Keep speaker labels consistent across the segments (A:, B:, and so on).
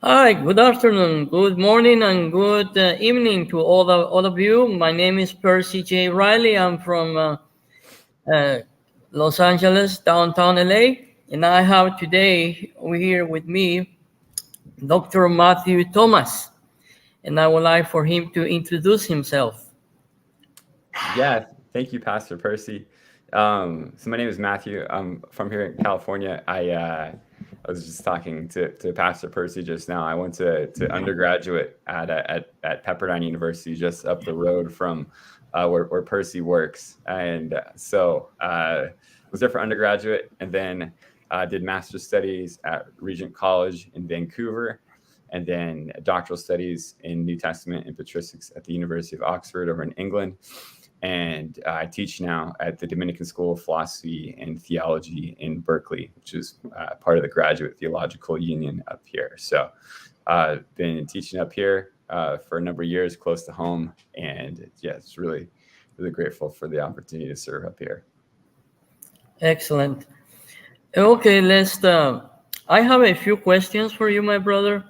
A: Hi, good afternoon, good morning, and good evening to all of you. My name is Percy J. Riley. I'm from uh, Los Angeles, downtown LA, and I have today here with me Dr. Matthew Thomas, and I would like for him to introduce himself.
B: Yeah, thank you, Pastor Percy. So my name is Matthew. I'm from here in California. I was just talking to Pastor Percy just now. I went to undergraduate at Pepperdine University, just up the road from where Percy works, and was there for undergraduate, and then did master's studies at Regent College in Vancouver, and then doctoral studies in New Testament and patristics at the University of Oxford over in England. And I teach now at the Dominican School of Philosophy and Theology in Berkeley, which is part of the Graduate Theological Union up here. So I've been teaching up here for a number of years, close to home. And yeah, it's really, really grateful for the opportunity to serve up here.
A: Excellent. Okay, let's. I have a few questions for you, my brother.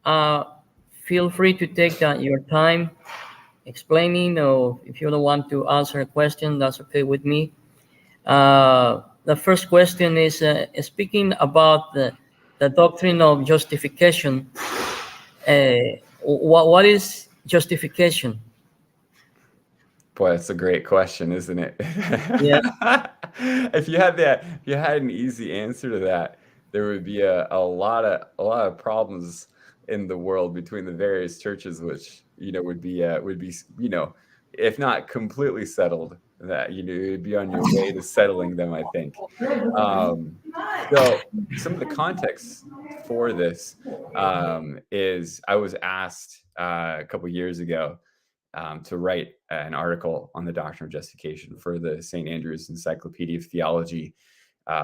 A: Uh, Feel free to take your time explaining, or if you don't want to answer a question, that's okay with me. The first question is speaking about the doctrine of justification. What is justification?
B: Boy, that's a great question, isn't it?
A: Yeah.
B: If you had an easy answer to that, there would be a lot of problems in the world between the various churches, which would be if not completely settled, that you'd be on your way to settling them, I think. Um, so some of the context for this is I was asked a couple years ago to write an article on the doctrine of justification for the St. Andrew's Encyclopedia of Theology,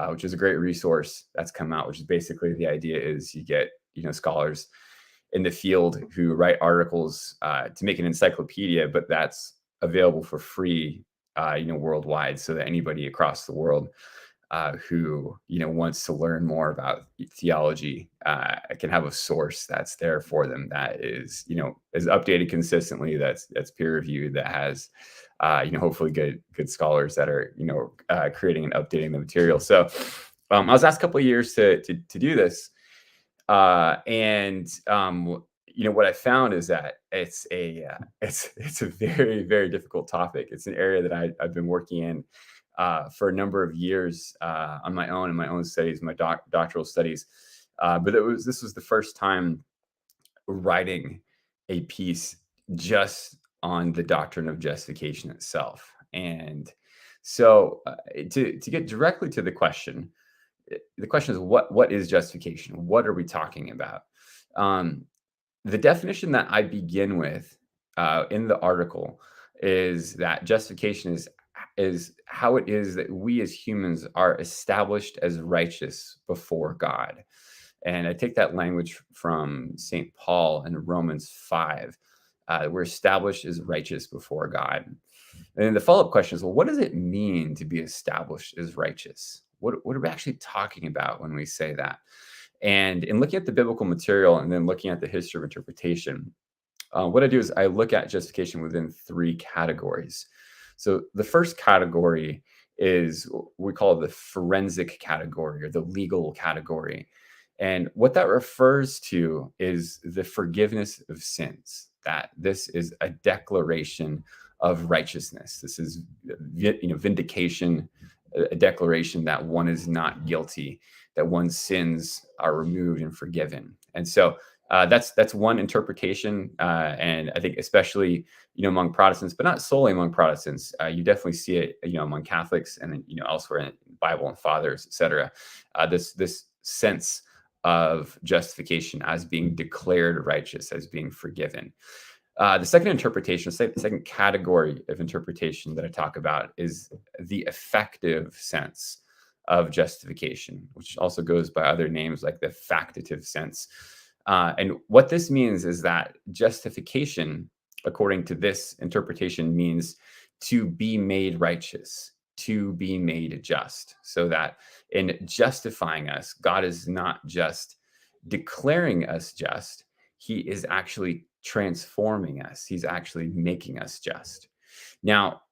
B: which is a great resource that's come out. Which is basically the idea is you get scholars in the field who write articles to make an encyclopedia, but that's available for free, worldwide, so that anybody across the world who wants to learn more about theology can have a source that's there for them, that is updated consistently, that's peer reviewed, that has hopefully good scholars that are creating and updating the material. So I was asked a couple of years to do this, and what I found is that it's a very, very difficult topic. It's an area that I've been working in for a number of years on my own, in my own studies, my doctoral studies. But this was the first time writing a piece just on the doctrine of justification itself. And so to get directly to the question is what is justification? What are we talking about? Um, the definition that I begin with in the article is that justification is how it is that we as humans are established as righteous before God. And I take that language from St. Paul in Romans 5. We're established as righteous before God. And then the follow-up question is, well, what does it mean to be established as righteous? What are we actually talking about when we say that? And in looking at the biblical material and then looking at the history of interpretation, what I do is I look at justification within three categories. So the first category is what we call the forensic category, or the legal category. And what that refers to is the forgiveness of sins, that this is a declaration of righteousness. This is vindication, a declaration that one is not guilty, that one's sins are removed and forgiven. And so that's one interpretation, and I think especially among Protestants, but not solely among Protestants. You definitely see it among Catholics, and then elsewhere in the Bible and Fathers, etc. This sense of justification as being declared righteous, as being forgiven. The second interpretation, the second category of interpretation that I talk about, is the effective sense of justification, which also goes by other names like the factitive sense. And what this means is that justification, according to this interpretation, means to be made righteous, to be made just. So that in justifying us, God is not just declaring us just, he is actually transforming us. He's actually making us just. Now,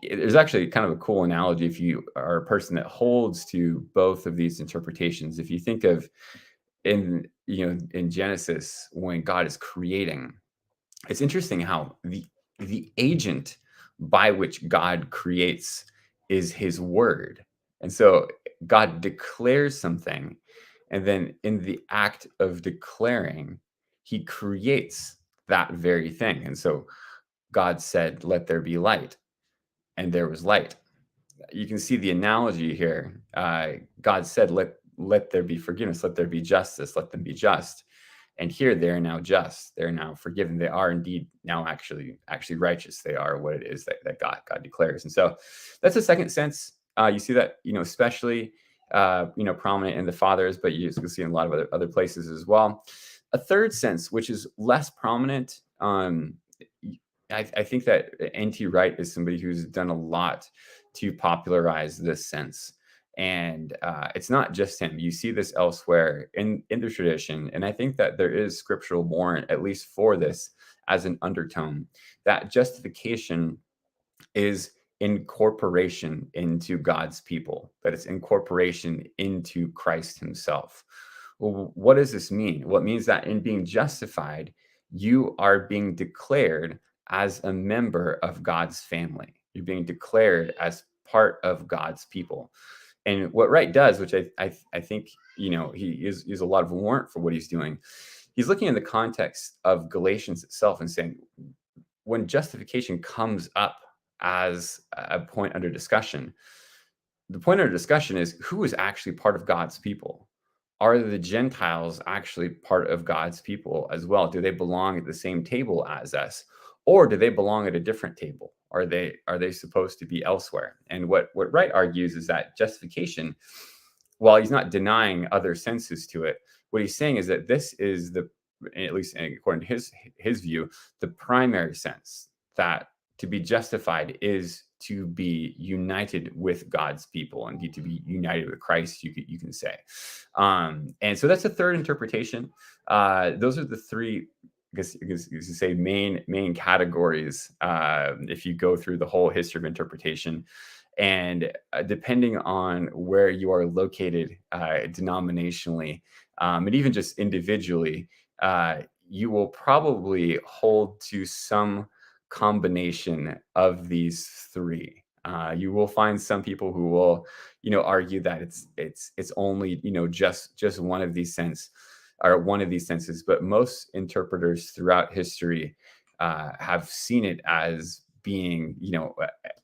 B: there's actually kind of a cool analogy if you are a person that holds to both of these interpretations. If you think of in Genesis, when God is creating, it's interesting how the agent by which God creates is his word. And so God declares something, and then in the act of declaring, he creates that very thing. And so God said, "Let there be light," and there was light. You can see the analogy here. God said, let there be forgiveness, let there be justice, let them be just. And here they are now just. They're now forgiven. They are indeed now actually righteous. They are what it is that God declares. And so that's the second sense. You see that, especially prominent in the fathers, but you can see in a lot of other places as well. A third sense, which is less prominent, I think that N.T. Wright is somebody who's done a lot to popularize this sense. And it's not just him. You see this elsewhere in the tradition. And I think that there is scriptural warrant, at least for this, as an undertone, that justification is incorporation into God's people, that it's incorporation into Christ himself. Well, what does this mean? Well, it means that in being justified, you are being declared as a member of God's family. You're being declared as part of God's people. And what Wright does, which I think, he is a lot of warrant for what he's doing. He's looking in the context of Galatians itself and saying, when justification comes up as a point under discussion, the point under discussion is who is actually part of God's people. Are the Gentiles actually part of God's people as well? Do they belong at the same table as us? Or do they belong at a different table? Are they supposed to be elsewhere? And what Wright argues is that justification, while he's not denying other senses to it, what he's saying is that this is at least according to his view, the primary sense, that to be justified is to be united with God's people, and to be united with Christ, you can say. And so that's the third interpretation. Those are the three, I guess you say, main categories if you go through the whole history of interpretation. And depending on where you are located denominationally, and even just individually, you will probably hold to some combination of these three. You will find some people who will, argue that it's only, just one of these senses, but most interpreters throughout history have seen it as being,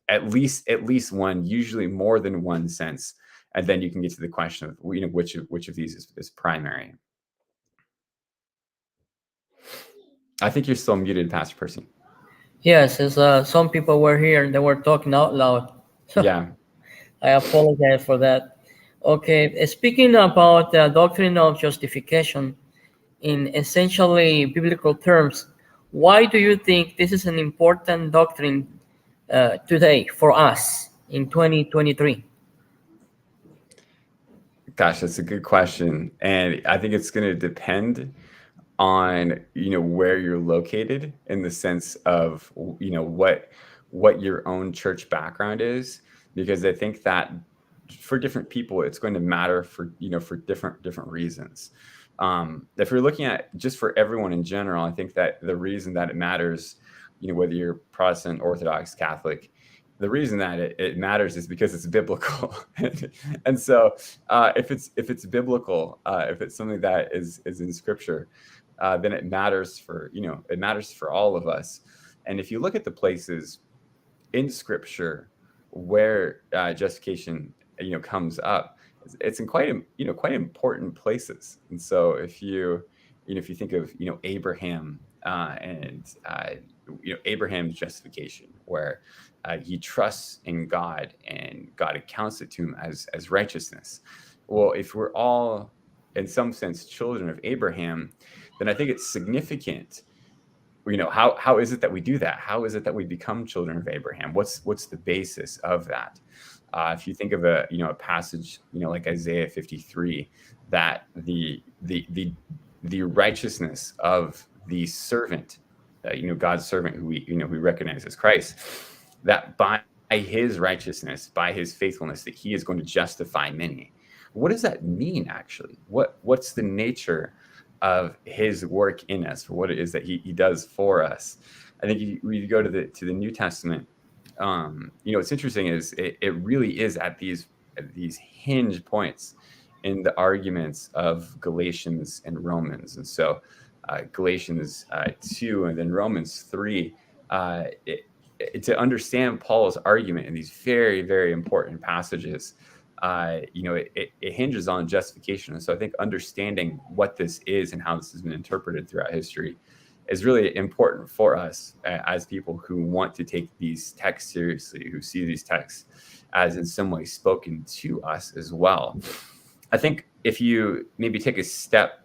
B: at least one, usually more than one sense. And then you can get to the question of, which of these is primary. I think you're still muted, Pastor Percy.
A: Yes, as some people were here, they were talking out loud.
B: Yeah.
A: I apologize for that. Okay, speaking about the doctrine of justification in essentially biblical terms, why do you think this is an important doctrine today for us in 2023?
B: Gosh, that's a good question. And I think it's going to depend on, where you're located, in the sense of, what your own church background is, because I think that for different people, it's going to matter for different reasons. If you're looking at just for everyone in general, I think that the reason that it matters, whether you're Protestant, Orthodox, Catholic, the reason that it matters is because it's biblical. And so if it's biblical, if it's something that is in Scripture, then it matters for all of us. And if you look at the places in Scripture where justification comes up, it's in quite important places. And so if you think of Abraham and Abraham's justification, where he trusts in God and God accounts it to him as righteousness. Well, if we're all in some sense children of Abraham, then I think it's significant. How is it that we do that? How is it that we become children of Abraham? What's the basis of that? If you think of a passage like Isaiah 53, that the righteousness of the servant, God's servant, who we recognize as Christ, that by his righteousness, by his faithfulness, that he is going to justify many. What does that mean, actually? What's the nature of his work in us, for what it is that he does for us? I think we go to the New Testament. What's interesting is it really is at these hinge points in the arguments of Galatians and Romans. And so Galatians 2 and then Romans 3, to understand Paul's argument in these very, very important passages, it hinges on justification. And so I think understanding what this is and how this has been interpreted throughout history is really important for us as people who want to take these texts seriously, who see these texts as in some way spoken to us as well. I think if you maybe take a step,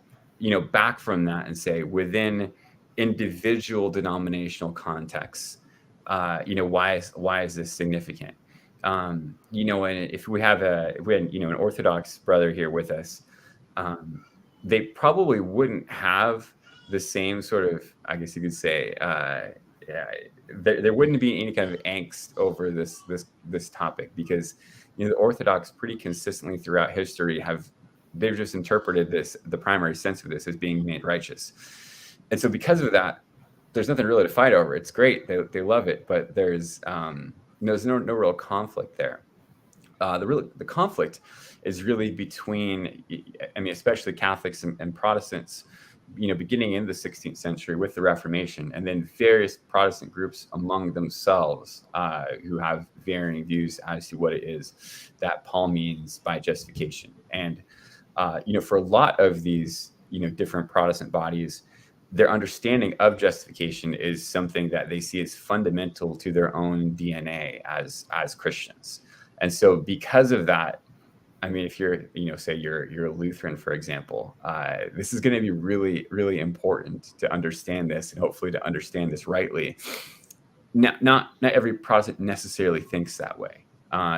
B: back from that and say, within individual denominational contexts, why is this significant? And if we had an Orthodox brother here with us, they probably wouldn't have the same sort of, I guess you could say, there wouldn't be any kind of angst over this topic, because the Orthodox pretty consistently throughout history they've just interpreted the primary sense of this as being made righteous. And so because of that, there's nothing really to fight over. It's great. They love it, but there's no real conflict there. The conflict is really between, especially Catholics and Protestants, beginning in the 16th century with the Reformation, and then various Protestant groups among themselves who have varying views as to what it is that Paul means by justification. And for a lot of these different Protestant bodies, their understanding of justification is something that they see as fundamental to their own DNA as Christians. And so because of that, if you're, say you're a Lutheran, for example, this is going to be really, really important to understand this, and hopefully to understand this rightly. Not every Protestant necessarily thinks that way.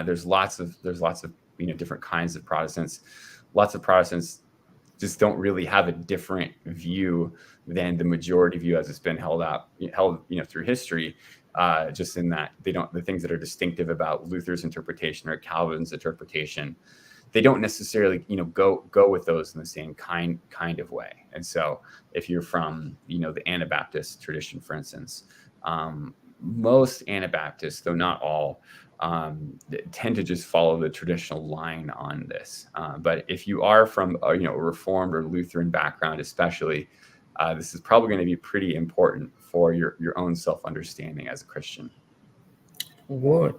B: There's lots of different kinds of Protestants. Lots of Protestants just don't really have a different view than the majority view as it's been held through history. Just in that the things that are distinctive about Luther's interpretation or Calvin's interpretation, they don't necessarily go with those in the same kind of way. And so if you're from the Anabaptist tradition, for instance, most Anabaptists, though not all, tend to just follow the traditional line on this. But if you are from a Reformed or Lutheran background, especially, this is probably going to be pretty important for your own self-understanding as a Christian.
A: Good.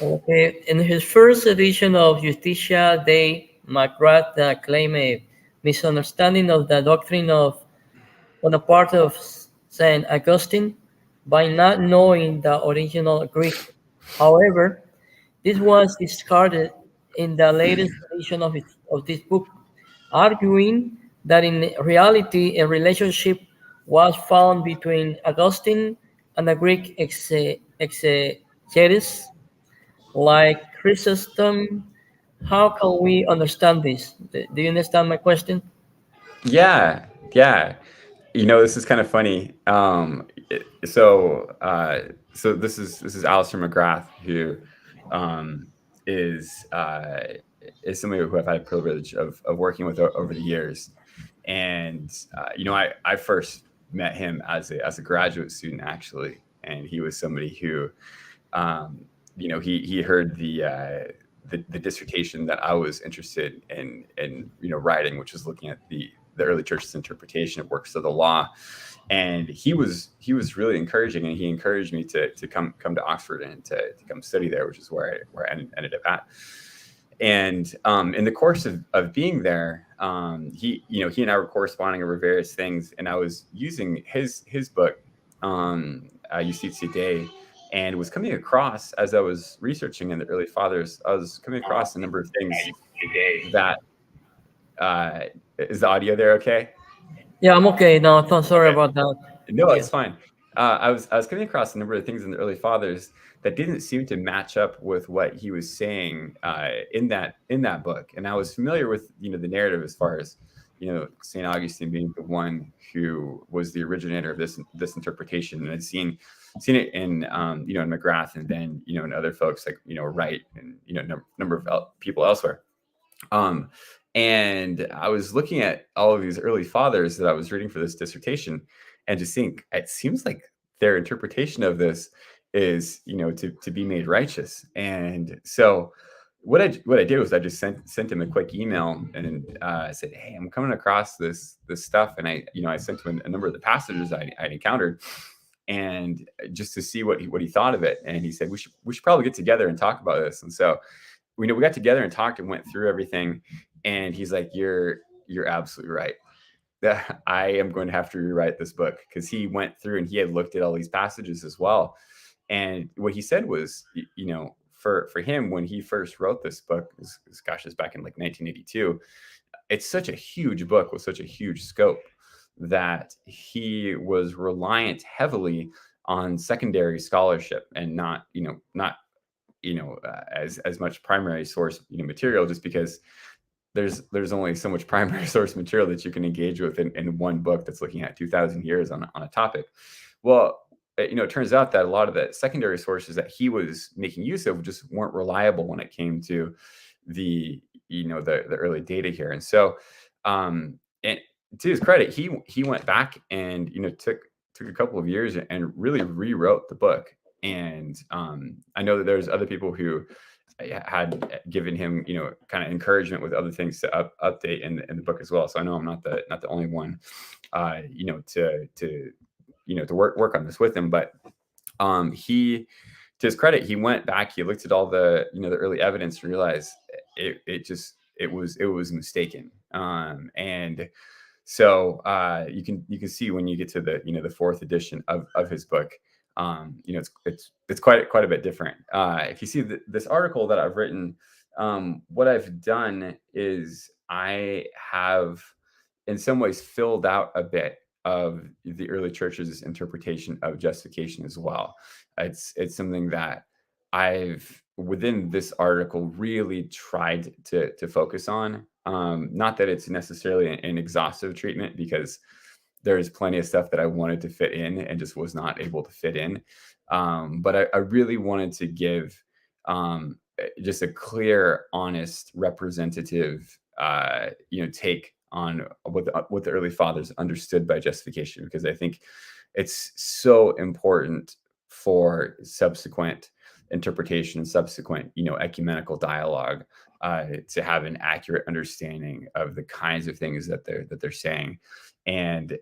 A: Okay. In his first edition of Justitia, McGrath claimed a misunderstanding of the doctrine on the part of St. Augustine by not knowing the original Greek. However, this was discarded in the latest edition of this book, arguing that in reality a relationship was found between Augustine and the Greek exegetes like Chrysostom. How can we understand this? Do you understand my question?
B: Yeah. This is kind of funny. So this is Alistair McGrath, who is somebody who I've had the privilege of working with over the years. And I first met him as a graduate student, actually, and he was somebody who he heard the dissertation that I was interested in writing, which was looking at the early church's interpretation of works of the law. And he was really encouraging, and he encouraged me to come to Oxford and to come study there, which is where I ended up at. And in the course of being there, he and I were corresponding over various things, and I was using his book, Justitia Dei, and was coming across, as I was researching in the early fathers, I was coming across a number of things that is the audio there okay?
A: Yeah, I'm okay now. Sorry about that.
B: No, it's fine. I was coming across a number of things in the early fathers that didn't seem to match up with what he was saying in that book, and I was familiar with the narrative as far as Saint Augustine being the one who was the originator of this interpretation, and I'd seen it in in McGrath, and then in other folks like Wright, and number of people elsewhere. And I was looking at all of these early fathers that I was reading for this dissertation, and just think it seems like their interpretation of this is, to be made righteous. And so what I did was I just sent him a quick email, and I said, "Hey, I'm coming across this stuff," and I sent him a number of the passages I'd encountered, and just to see what he thought of it. And he said, we should probably get together and talk about this. And so we got together and talked and went through everything. And he's like, you're absolutely right. That I am going to have to rewrite this book, because he went through and he had looked at all these passages as well. And what he said was, for him, when he first wrote this book, is back in like 1982, it's such a huge book with such a huge scope that he was reliant heavily on secondary scholarship, and not as much primary source material, just because there's only so much primary source material that you can engage with in one book that's looking at 2,000 years on a topic. Well, it turns out that a lot of the secondary sources that he was making use of just weren't reliable when it came to the early data here. And so, and to his credit, he went back and took a couple of years and really rewrote the book. And I know that there's other people who had given him kind of encouragement with other things to update in the book as well. So I know I'm not the only one to work on this with him. But he, to his credit, he went back, he looked at all the the early evidence, and realized it was mistaken. And so you can see when you get to the fourth edition of his book, it's quite a bit different. If you see this article that I've written, what I've done is I have in some ways filled out a bit of the early church's interpretation of justification as well. It's something that I've, within this article, really tried to focus on. Not that it's necessarily an exhaustive treatment, because there's plenty of stuff that I wanted to fit in and just was not able to fit in. But I really wanted to give just a clear, honest, representative, take on what the early fathers understood by justification, because I think it's so important for subsequent interpretation and subsequent, ecumenical dialogue, to have an accurate understanding of the kinds of things that they're saying. And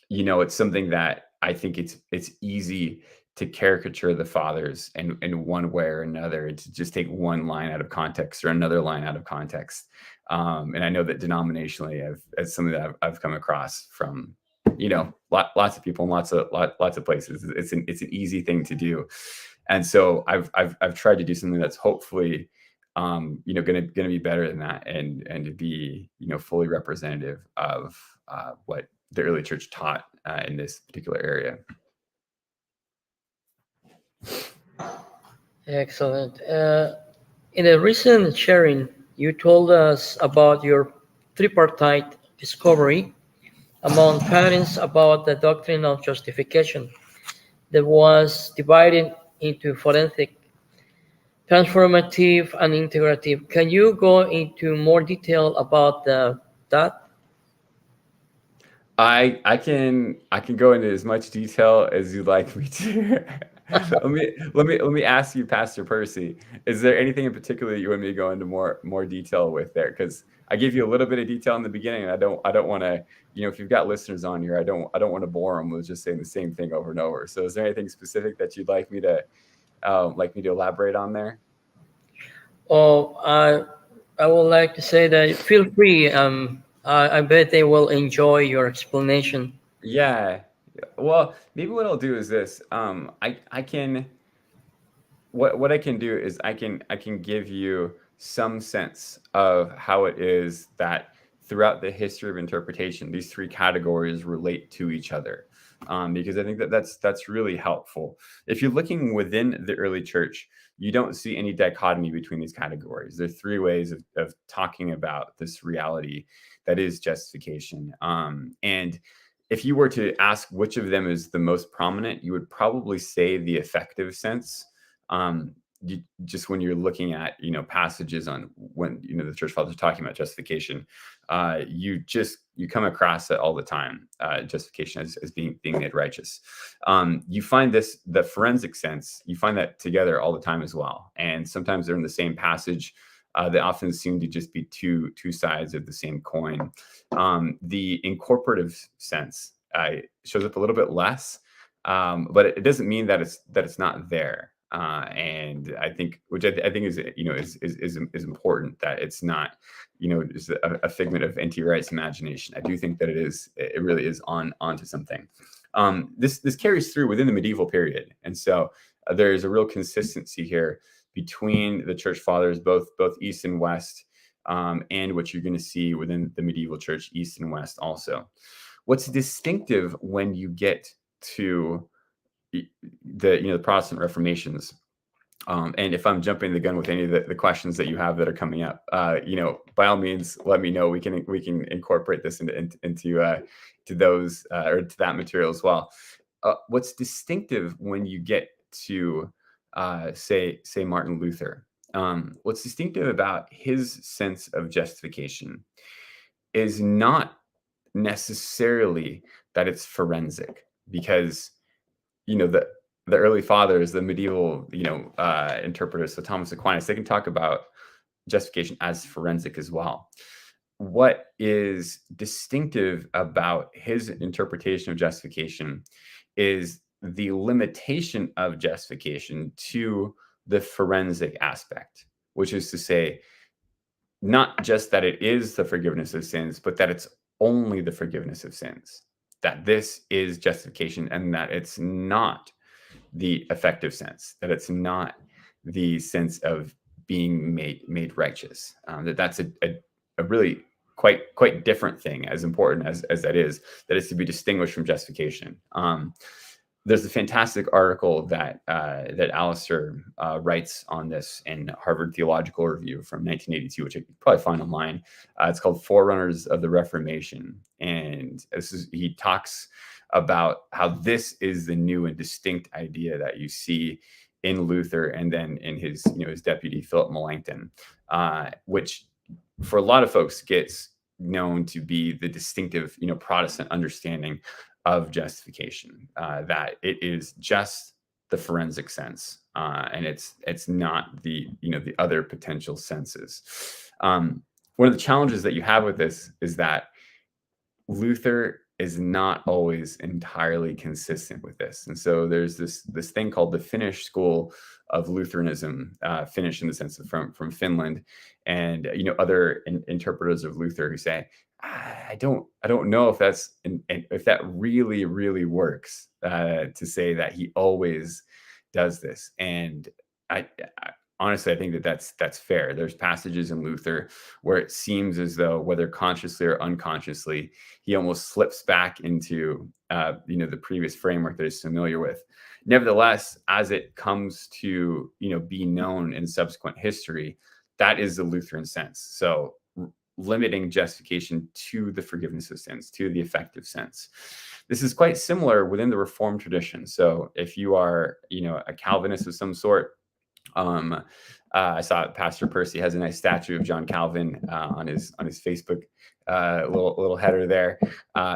B: it's something that I think it's easy to caracature the fathers in one way or another, to just take one line out of context or another line out of context. And I know that denominationally, as something that I've come across from lots of people in lots of places, it's an easy thing to do. And so I've tried to do something that's hopefully gonna be better than that, and to be fully representative of what the early church taught in this particular area.
A: Excellent. In a recent sharing, you told us about your tripartite discovery among parents about the doctrine of justification that was divided into forensic, transformative, and integrative. Can you go into more detail about that?
B: I can go into as much detail as you'd like me to. let me ask you, Pastor Percy, is there anything in particular you want me to go into more detail with there? Because I gave you a little bit of detail in the beginning, and I don't want to, if you've got listeners on here, I don't want to bore them with just saying the same thing over and over. So is there anything specific that you'd like me to elaborate on there?
A: Oh, I would like to say that feel free. I bet they will enjoy your explanation.
B: Yeah. Well, maybe what I'll do is this. I can. What I can do is I can give you some sense of how it is that throughout the history of interpretation, these three categories relate to each other. because I think that's really helpful. If you're looking within the early church, you don't see any dichotomy between these categories. There are three ways of talking about this reality that is justification. And if you were to ask which of them is the most prominent, you would probably say the effective sense. Just when you're looking at passages on when the church fathers are talking about justification, you come across it all the time. Justification as being made righteous. You find the forensic sense. You find that together all the time as well, and sometimes they're in the same passage. They often seem to just be two sides of the same coin. The incorporative sense shows up a little bit less, but it doesn't mean that it's not there. And I think, which I think is important, that it's not just a figment of N.T. Wright's imagination. I do think that it really is onto something. This carries through within the medieval period, and so there's a real consistency here between the church fathers, both East and West, and what you're going to see within the medieval church, East and West also. What's distinctive when you get to the Protestant Reformations, and if I'm jumping the gun with any of the questions that you have that are coming up, by all means, let me know. We can incorporate this into those or to that material as well. What's distinctive when you get to say Martin Luther? What's distinctive about his sense of justification is not necessarily that it's forensic, because the early fathers, the medieval interpreters, so Thomas Aquinas, they can talk about justification as forensic as well. What is distinctive about his interpretation of justification is the limitation of justification to the forensic aspect, which is to say, not just that it is the forgiveness of sins, but that it's only the forgiveness of sins. That this is justification, and that it's not the effective sense, that it's not the sense of being made righteous. That's a really quite different thing, as important as that is to be distinguished from justification. There's a fantastic article that Alistair writes on this in Harvard Theological Review from 1982, which you can probably find online. It's called "Forerunners of the Reformation," and he talks about how this is the new and distinct idea that you see in Luther, and then in his deputy Philip Melanchthon, which for a lot of folks gets known to be the distinctive Protestant understanding of justification, that it is just the forensic sense, and it's not the other potential senses. One of the challenges that you have with this is that Luther is not always entirely consistent with this, and so there's this thing called the Finnish school of Lutheranism, Finnish in the sense of from Finland, and other interpreters of Luther who say, I don't know if if that really works, to say that he always does this. And I honestly, I think that's fair. There's passages in Luther where it seems as though, whether consciously or unconsciously, he almost slips back into the previous framework that he's familiar with. Nevertheless, as it comes to be known in subsequent history, that is the Lutheran sense. So limiting justification to the forgiveness of sins, to the effective sense. This is quite similar within the Reformed tradition. So if you are, a Calvinist of some sort, I saw Pastor Percy has a nice statue of John Calvin on his Facebook little header there.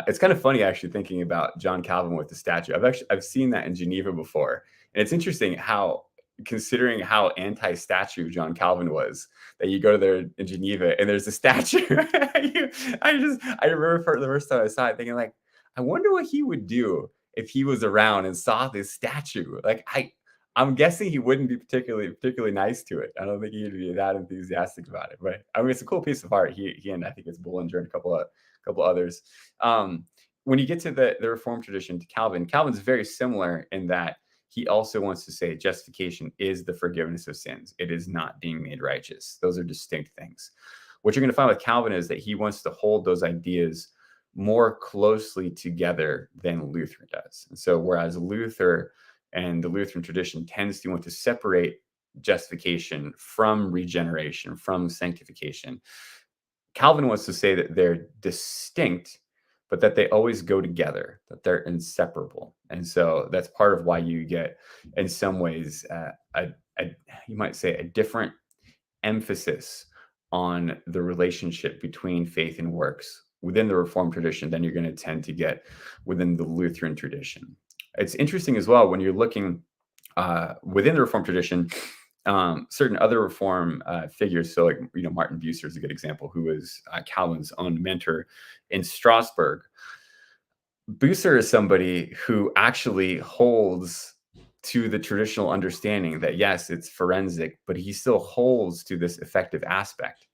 B: It's kind of funny actually thinking about John Calvin with the statue. I've seen that in Geneva before, and it's interesting how, considering how anti-statue John Calvin was, that you go to there in Geneva and there's a statue. I remember for the first time I saw it thinking, like, I wonder what he would do if he was around and saw this statue. Like, I'm guessing he wouldn't be particularly nice to it. I don't think he'd be that enthusiastic about it. But I mean, it's a cool piece of art. He and I think it's Bullinger and a couple others. When you get to the Reformed tradition, to Calvin's very similar in that he also wants to say justification is the forgiveness of sins. It is not being made righteous. Those are distinct things. What you're going to find with Calvin is that he wants to hold those ideas more closely together than Luther does. And so whereas Luther and the Lutheran tradition tends to want to separate justification from regeneration, from sanctification, Calvin wants to say that they're distinct, but that they always go together, that they're inseparable. And so that's part of why you get, in some ways, you might say, a different emphasis on the relationship between faith and works within the Reformed tradition than you're going to tend to get within the Lutheran tradition. It's interesting as well when you're looking within the Reformed tradition, certain other Reform figures. So, like, Martin Bucer is a good example, who was Calvin's own mentor in Strasbourg. Bucer is somebody who actually holds to the traditional understanding that, yes, it's forensic, but he still holds to this effective aspect.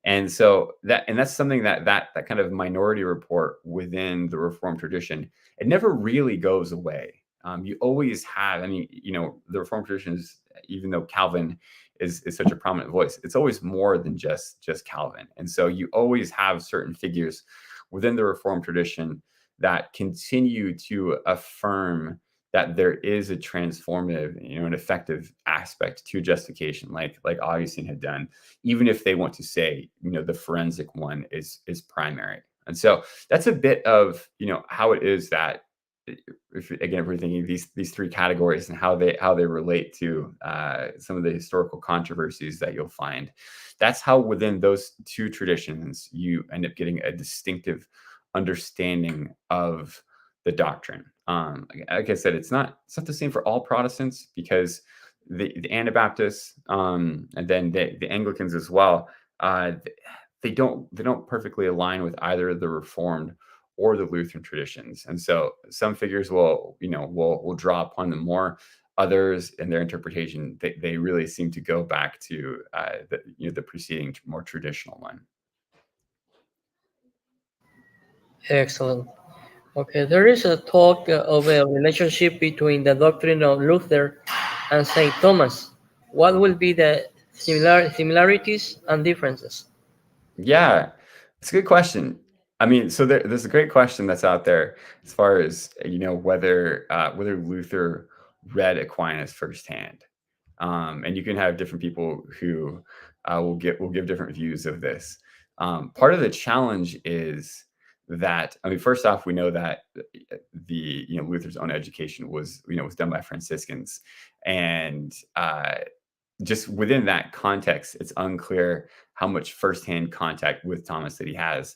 B: And so that's something that kind of minority report within the Reformed tradition, it never really goes away. You always have, the Reformed tradition is, even though Calvin is such a prominent voice, it's always more than just Calvin. And so you always have certain figures within the Reformed tradition that continue to affirm that there is a transformative, an effective aspect to justification, like Augustine had done, even if they want to say, the forensic one is primary. And so that's a bit of, how it is that, if we're thinking these three categories and how they relate to some of the historical controversies that you'll find, that's how within those two traditions you end up getting a distinctive understanding of the doctrine. Like I said, it's not the same for all Protestants, because the Anabaptists and then the Anglicans as well, they don't perfectly align with either the Reformed or the Lutheran traditions. And so some figures will draw upon them more. Others, in their interpretation, they really seem to go back to the preceding, more traditional one.
A: Excellent. Okay, there is a talk of a relationship between the doctrine of Luther and Saint Thomas. What will be the similarities and differences?
B: Yeah, it's a good question. So there's a great question that's out there as far as whether Luther read Aquinas firsthand, and you can have different people who will give different views of this. Part of the challenge is that, first off, we know that the Luther's own education was done by Franciscans, and just within that context, it's unclear how much firsthand contact with Thomas that he has.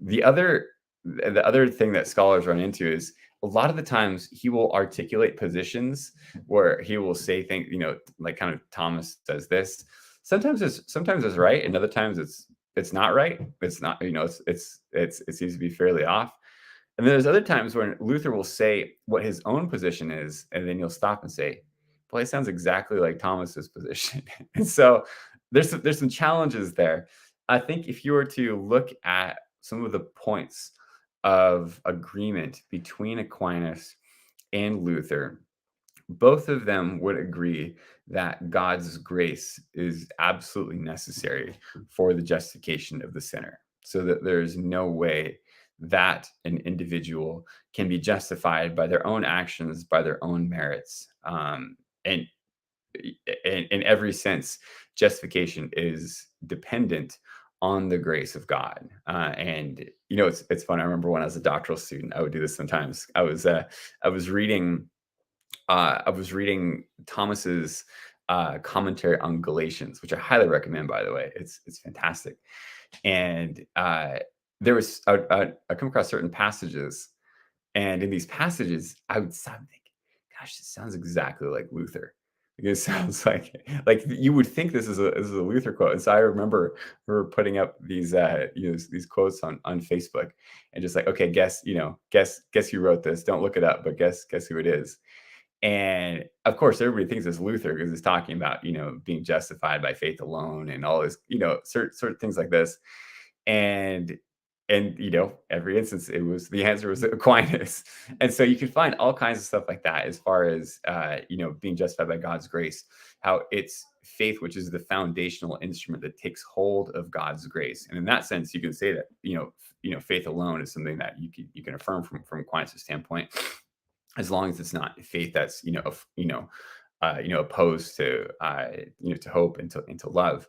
B: The other thing that scholars run into is, a lot of the times he will articulate positions where he will say things, like kind of Thomas says this. Sometimes it's right, and other times it's not right. It's not, it seems to be fairly off. And then there's other times when Luther will say what his own position is, and then you'll stop and say, "Boy, it sounds exactly like Thomas's position." And so there's some challenges there. I think if you were to look at some of the points of agreement between Aquinas and Luther, both of them would agree that God's grace is absolutely necessary for the justification of the sinner, so that there's no way that an individual can be justified by their own actions, by their own merits. And in every sense, justification is dependent on the grace of God. And it's fun. I remember when I was a doctoral student, I would do this sometimes. I was reading Thomas's commentary on Galatians, which I highly recommend, by the way. It's fantastic. And there was I come across certain passages, and in these passages, I would stop and think, "Gosh, this sounds exactly like Luther." It sounds like you would think this is a Luther quote. And so I remember we were putting up these these quotes on Facebook, and just like, okay, guess who wrote this. Don't look it up, but guess who it is. And of course, everybody thinks it's Luther, because it's talking about being justified by faith alone and all this certain things like this. And every instance, the answer was Aquinas. And so you can find all kinds of stuff like that, as far as being justified by God's grace, how it's faith, which is the foundational instrument that takes hold of God's grace. And in that sense, you can say that faith alone is something that you can affirm from Aquinas' standpoint, as long as it's not faith that's opposed to to hope and to love.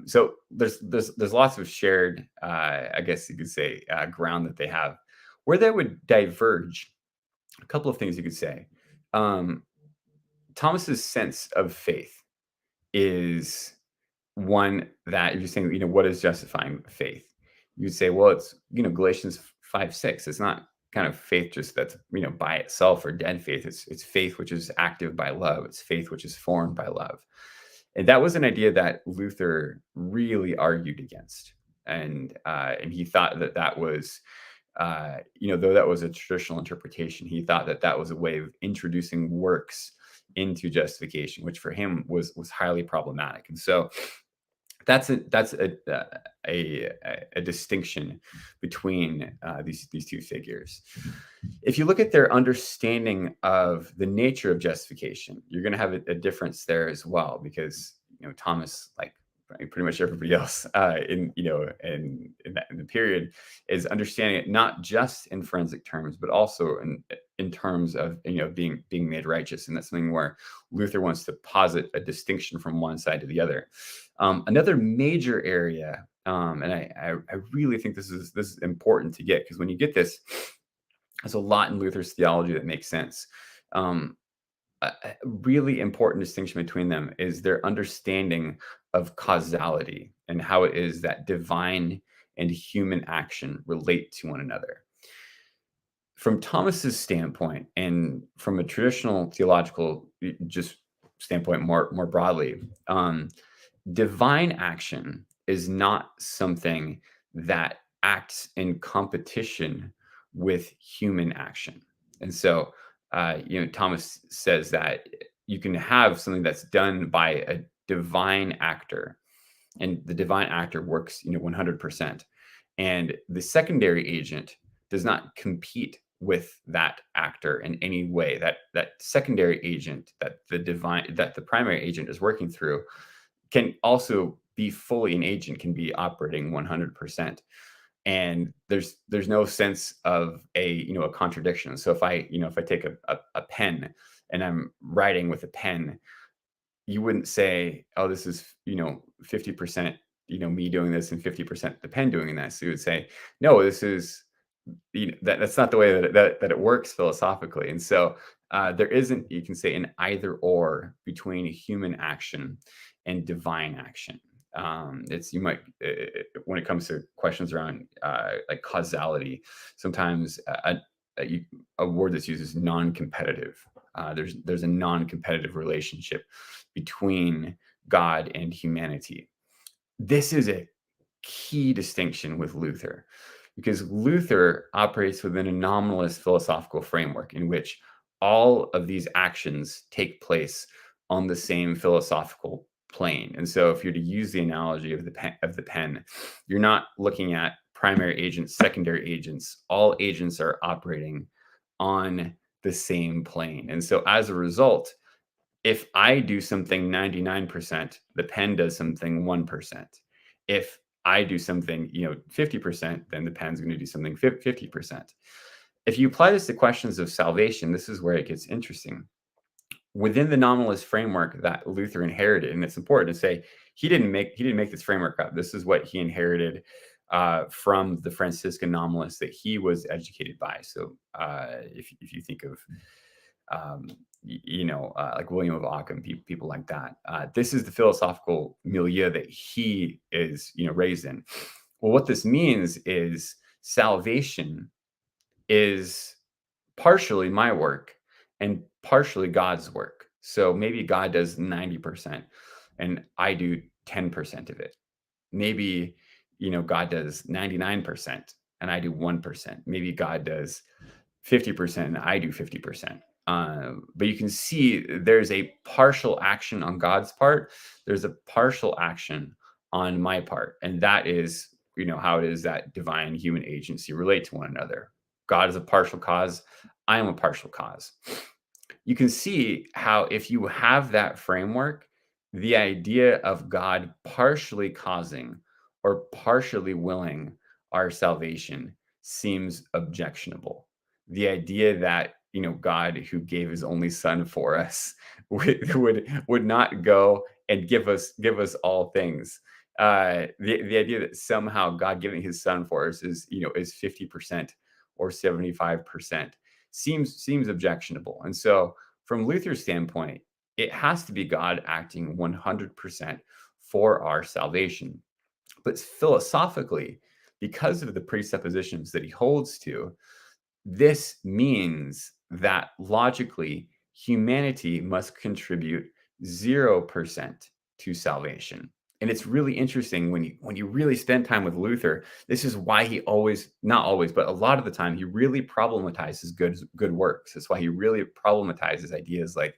B: So there's lots of shared, I guess you could say, ground that they have. Where they would diverge, a couple of things you could say. Thomas's sense of faith is one that if you're saying, what is justifying faith? You'd say, well, it's, Galatians 5:6. It's not kind of faith just that's, by itself or dead faith. It's faith which is active by love. It's faith which is formed by love. And that was an idea that Luther really argued against. And he thought that was, though that was a traditional interpretation, he thought that was a way of introducing works into justification, which for him was highly problematic. And so that's a distinction between these two figures. If you look at their understanding of the nature of justification, you're going to have a difference there as well, because Thomas, like pretty much everybody else in the period, is understanding it not just in forensic terms, but also in terms of being made righteous. And that's something where Luther wants to posit a distinction from one side to the other. Another major area, and I really think this is important to get, because when you get this, there's a lot in Luther's theology that makes sense. A really important distinction between them is their understanding of causality and how it is that divine and human action relate to one another. From Thomas's standpoint, and from a traditional theological just standpoint more broadly, divine action is not something that acts in competition with human action. And so Thomas says that you can have something that's done by a divine actor, and the divine actor works 100%, and the secondary agent does not compete with that actor in any way. That secondary agent that the primary agent is working through can also be fully an agent, can be operating 100%. And there's no sense of a contradiction. So if I take a pen and I'm writing with a pen, you wouldn't say, oh, this is 50% me doing this and 50% the pen doing this. You would say, no, this is that's not the way that it works philosophically. And so there isn't, you can say, an either or between human action and divine action. It's when it comes to questions around like causality, sometimes a word that's used is non-competitive. There's a non-competitive relationship between God and humanity. This is a key distinction with Luther, because Luther operates within a nominalist philosophical framework in which all of these actions take place on the same philosophical plane. And so if you're to use the analogy of the pen, you're not looking at primary agents, secondary agents. All agents are operating on the same plane. And so as a result, if I do something 99%, the pen does something 1%. If I do something 50%, then the pen's going to do something 50%. If you apply this to questions of salvation, this is where it gets interesting. Within the nominalist framework that Luther inherited, and it's important to say he didn't make this framework up. This is what he inherited from the Franciscan nominalists that he was educated by. So if you think of like William of Ockham, people like that, this is the philosophical milieu that he is raised in. Well, what this means is salvation is partially my work and partially God's work. So maybe God does 90% and I do 10% of it. Maybe, God does 99% and I do 1%. Maybe God does 50% and I do 50%. But you can see there's a partial action on God's part. There's a partial action on my part. And that is, how it is that divine human agency relate to one another. God is a partial cause. I am a partial cause. You can see how if you have that framework, the idea of God partially causing or partially willing our salvation seems objectionable. The idea that, God who gave his only son for us would not go and give us all things. The idea that somehow God giving his son for us is 50% or 75% seems objectionable. And so from Luther's standpoint, it has to be God acting 100% for our salvation. But philosophically, because of the presuppositions that he holds to, this means that logically, humanity must contribute 0% to salvation. And it's really interesting when you really spend time with Luther. This is why he always, not always, but a lot of the time, he really problematizes good works. That's why he really problematizes ideas like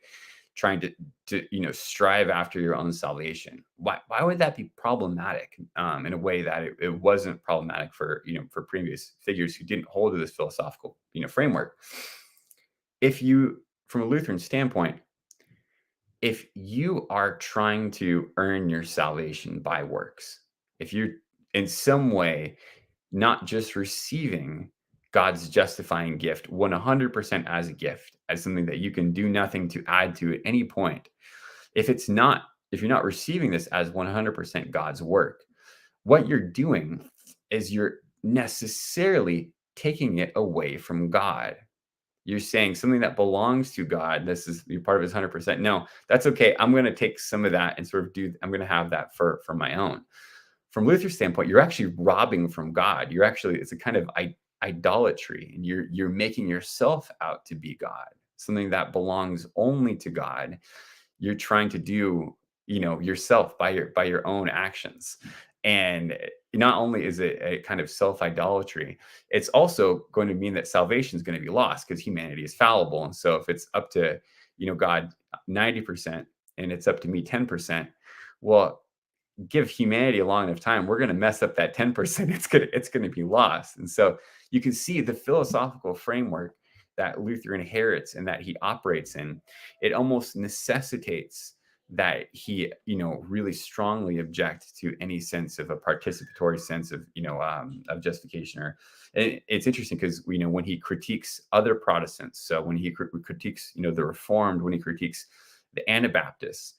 B: trying to strive after your own salvation. Why would that be problematic in a way that it wasn't problematic for previous figures who didn't hold to this philosophical framework? If you, from a Lutheran standpoint, if you are trying to earn your salvation by works, if you're in some way not just receiving God's justifying gift 100% as a gift, as something that you can do nothing to add to at any point, if you're not receiving this as 100% God's work, what you're doing is you're necessarily taking it away from God. You're saying something that belongs to God, this is you're part of his 100%. No, that's okay. I'm going to take some of that and sort of I'm going to have that for my own. From Luther's standpoint, you're actually robbing from God. It's a kind of idolatry, and you're making yourself out to be God, something that belongs only to God. You're trying to do, yourself by your own actions. And not only is it a kind of self-idolatry, it's also going to mean that salvation is going to be lost because humanity is fallible. And so if it's up to, God 90% and it's up to me 10%, well, give humanity a long enough time, we're going to mess up that 10%. It's going to be lost. And so you can see the philosophical framework that Luther inherits and that he operates in. It almost necessitates that he, really strongly object to any sense of a participatory sense of justification. Or it's interesting because when he critiques other Protestants, so when he critiques, the Reformed, when he critiques the Anabaptists,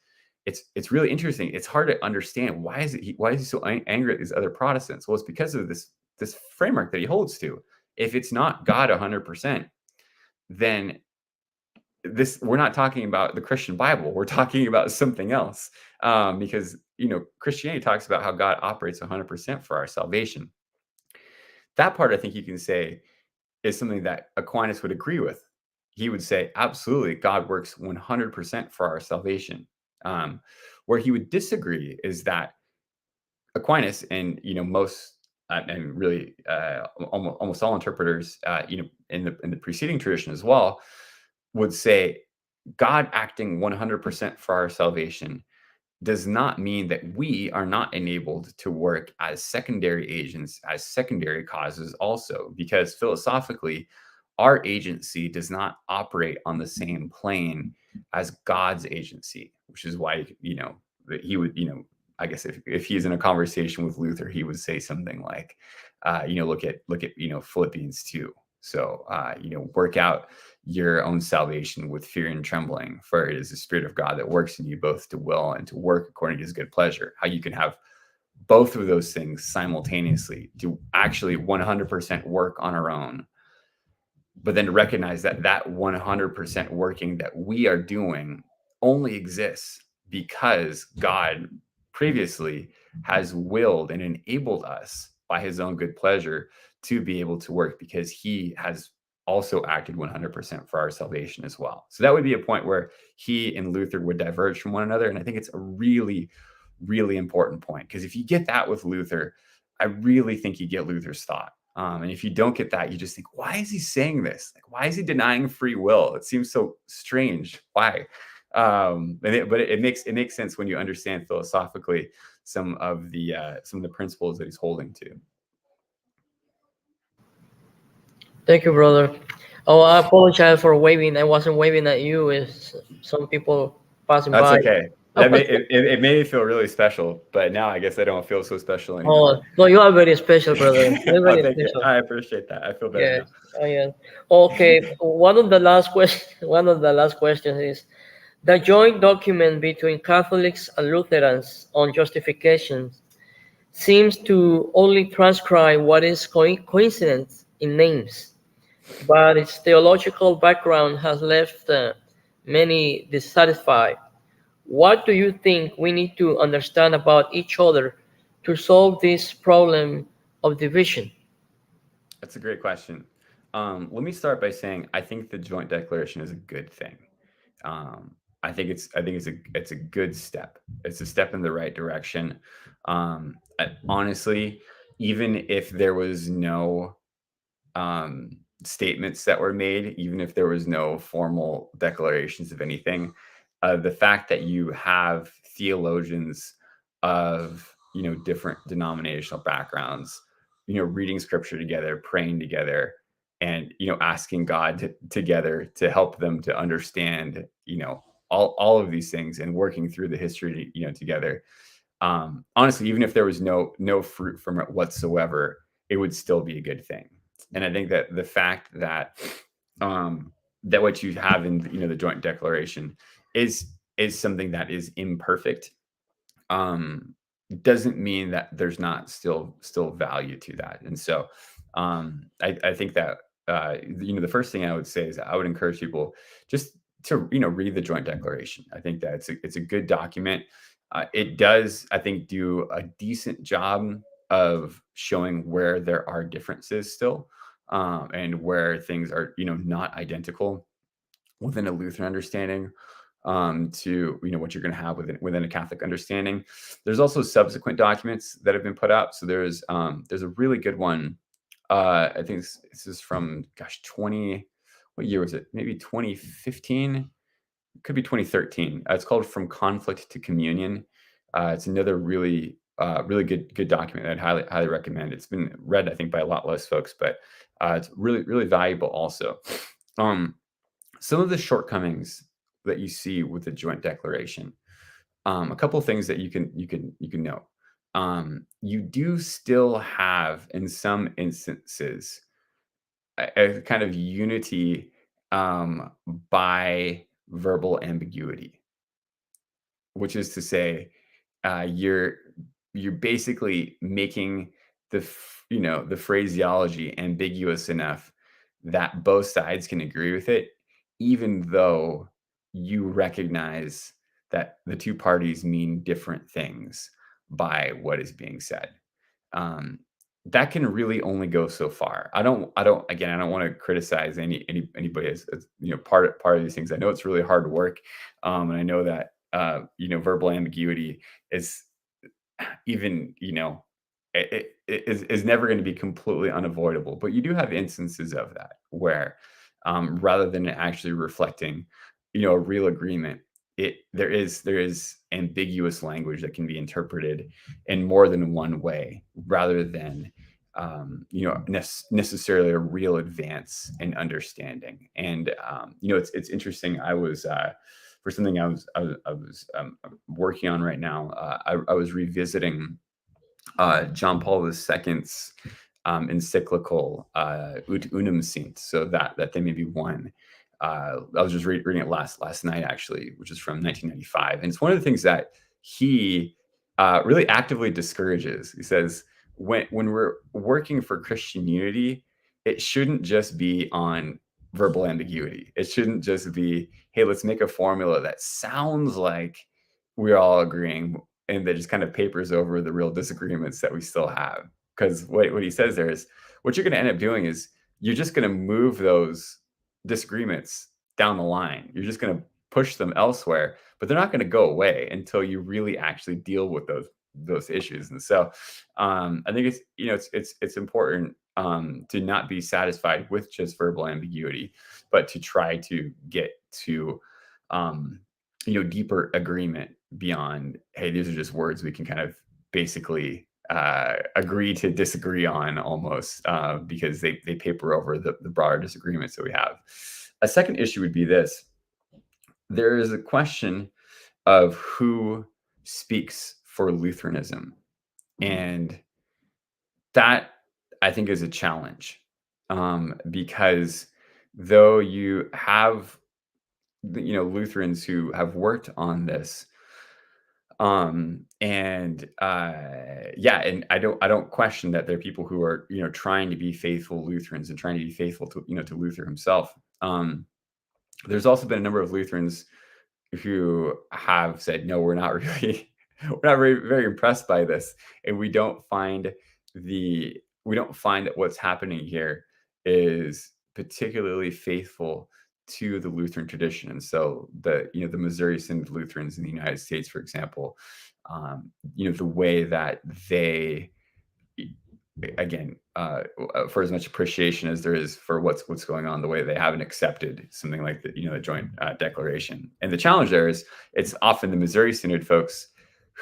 B: it's really interesting. It's hard to understand why is he so angry at these other Protestants? Well, it's because of this framework that he holds to. If it's not God 100%, then we're not talking about the Christian Bible. We're talking about something else, because Christianity talks about how God operates 100% for our salvation. That part, I think you can say, is something that Aquinas would agree with. He would say, absolutely, God works 100% for our salvation. Where he would disagree is that Aquinas and most and really almost all interpreters in the preceding tradition as well would say God acting 100% for our salvation does not mean that we are not enabled to work as secondary agents, as secondary causes also, because philosophically, our agency does not operate on the same plane as God's agency, which is why, that he would, I guess if he's in a conversation with Luther, he would say something like, look at, Philippians 2. So, work out your own salvation with fear and trembling, for it is the Spirit of God that works in you both to will and to work according to his good pleasure. How you can have both of those things simultaneously, to actually 100% work on our own, but then to recognize that 100% working that we are doing only exists because God previously has willed and enabled us by his own good pleasure to be able to work, because he has also acted 100% for our salvation as well. So that would be a point where he and Luther would diverge from one another. And I think it's a really, really important point, because if you get that with Luther, I really think you get Luther's thought. And if you don't get that, you just think, why is he saying this? Like, why is he denying free will? It seems so strange. Why? But it makes sense when you understand philosophically some of the principles that he's holding to.
A: Thank you, brother. Oh, I apologize for waving. I wasn't waving at you. It's some people passing
B: That's
A: by.
B: okay. That it made me feel really special, but now I guess I don't feel so special anymore.
A: Oh, no, you are very special, brother. You're
B: Oh,
A: very
B: thank you.
A: special.
B: I appreciate that. I feel better
A: Yes.
B: now.
A: Oh, yes. Okay. One of the last question. One of the last questions is the joint document between Catholics and Lutherans on justification seems to only transcribe what is coincident in names, but its theological background has left many dissatisfied. What do you think we need to understand about each other to solve this problem of division?
B: That's a great question. Let me start by saying I think the joint declaration is a good thing. I think it's a good step. It's a step in the right direction. Honestly, even if there was no um, statements that were made, even if there was no formal declarations of anything, the fact that you have theologians of different denominational backgrounds, reading scripture together, praying together, and asking God together to help them to understand all of these things and working through the history together. Honestly, even if there was no fruit from it whatsoever, it would still be a good thing. And I think that the fact that what you have in the joint declaration is something that is imperfect, um, doesn't mean that there's not still value to that. And so I think that the first thing I would say is that I would encourage people just to read the joint declaration. I think that it's a good document. It does, I think, do a decent job of showing where there are differences still, and where things are not identical within a Lutheran understanding, to what you're going to have within a Catholic understanding. There's also subsequent documents that have been put out. So there's a really good one. I think this is from 20. What year was it? Maybe 2015. It could be 2013. It's called From Conflict to Communion. It's another really good document that I'd highly recommend. It's been read, I think, by a lot less folks, but it's really valuable also. Um, some of the shortcomings that you see with the joint declaration, a couple of things that you can know. You do still have, in some instances, a kind of unity by verbal ambiguity, which is to say, you're basically making the phraseology ambiguous enough that both sides can agree with it, even though you recognize that the two parties mean different things by what is being said. um, that can really only go so far. I don't want to criticize anybody as part of these things. I know it's really hard work, and I know that verbal ambiguity is even is never going to be completely unavoidable. But you do have instances of that where, rather than actually reflecting a real agreement, there is ambiguous language that can be interpreted in more than one way, rather than necessarily a real advance in understanding. And it's interesting. I was for something I was working on right now. I was revisiting John Paul II's encyclical Ut Unum Sint, so that they may be one. I was just reading it last night, actually, which is from 1995, and it's one of the things that he really actively discourages. He says, when we're working for Christian unity, it shouldn't just be on verbal ambiguity. It shouldn't just be, hey, let's make a formula that sounds like we're all agreeing, and that just kind of papers over the real disagreements that we still have. Because what he says there is, what you're going to end up doing is you're just going to move those disagreements down the line. You're just going to push them elsewhere, but they're not going to go away until you really actually deal with those issues. And so I think it's important to not be satisfied with just verbal ambiguity, but to try to get to deeper agreement beyond, hey, these are just words we can kind of basically agree to disagree on, almost, because they paper over the broader disagreements that we have. A second issue would be this: there is a question of who speaks for Lutheranism. And that, I think, is a challenge, because though you have Lutherans who have worked on this, and and I don't question that there are people who are trying to be faithful Lutherans and trying to be faithful to to Luther himself. There's also been a number of Lutherans who have said, no, we're not really we're not very impressed by this, and we don't find that what's happening here is particularly faithful to the Lutheran tradition. And so the Missouri Synod Lutherans in the United States, for example, the way that they, again, for as much appreciation as there is for what's going on, the way they haven't accepted something like the joint declaration. And the challenge there is it's often the Missouri Synod folks